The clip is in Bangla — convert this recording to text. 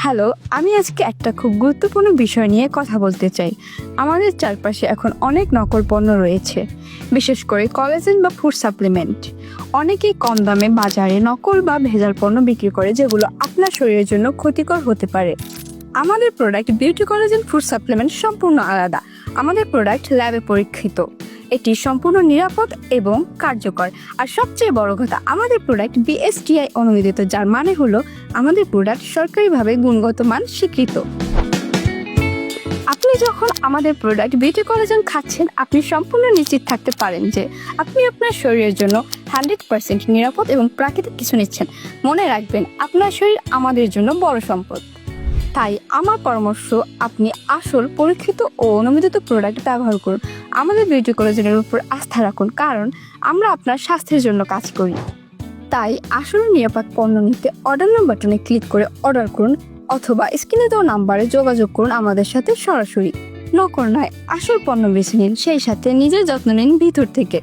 হ্যালো, আমি আজকে একটা খুব গুরুত্বপূর্ণ বিষয় নিয়ে কথা বলতে চাই। আমাদের চারপাশে এখন অনেক নকল পণ্য রয়েছে, বিশেষ করে কোলাজেন বা ফুড সাপ্লিমেন্ট। অনেকেই কম দামে বাজারে নকল বা ভেজাল পণ্য বিক্রি করে, যেগুলো আপনার শরীরের জন্য ক্ষতিকর হতে পারে। আমাদের product beauty collagen food supplement সম্পূর্ণ আলাদা। আমাদের প্রোডাক্ট ল্যাবে পরীক্ষিত, এটি সম্পূর্ণ নিরাপদ এবং কার্যকর। আর সবচেয়ে বড় কথা, আমাদের প্রোডাক্ট বিএসটিআই অনুমোদিত, যার মানে হলো আমাদের প্রোডাক্ট সরকারিভাবে গুণগত মান স্বীকৃত। আপনি যখন আমাদের প্রোডাক্ট বিউটি কোলাজেন খাচ্ছেন, আপনি সম্পূর্ণ নিশ্চিত থাকতে পারেন যে আপনি আপনার শরীরের জন্য 100% নিরাপদ এবং প্রাকৃতিক কিছু নিচ্ছেন। মনে রাখবেন, আপনার শরীর আমাদের জন্য বড় সম্পদ। তাই আমার পরামর্শ, আপনি আসল পরীক্ষিত ও অনুমোদিত প্রোডাক্ট ব্যবহার করুন। আমাদের বিউটি কোলাজেনের উপর আস্থা রাখুন, কারণ আমরা আপনার স্বাস্থ্যের জন্য কাজ করি। তাই আসল নিরাপদ পণ্য নিতে অর্ডার নাও বাটনে ক্লিক করে অর্ডার করুন, অথবা স্ক্রিনে দেওয়া নাম্বারে যোগাযোগ করুন আমাদের সাথে সরাসরি। নকল নয়, আসল পণ্য বেছে নিন, সেই সাথে নিজের যত্ন নিন ভিতর থেকে।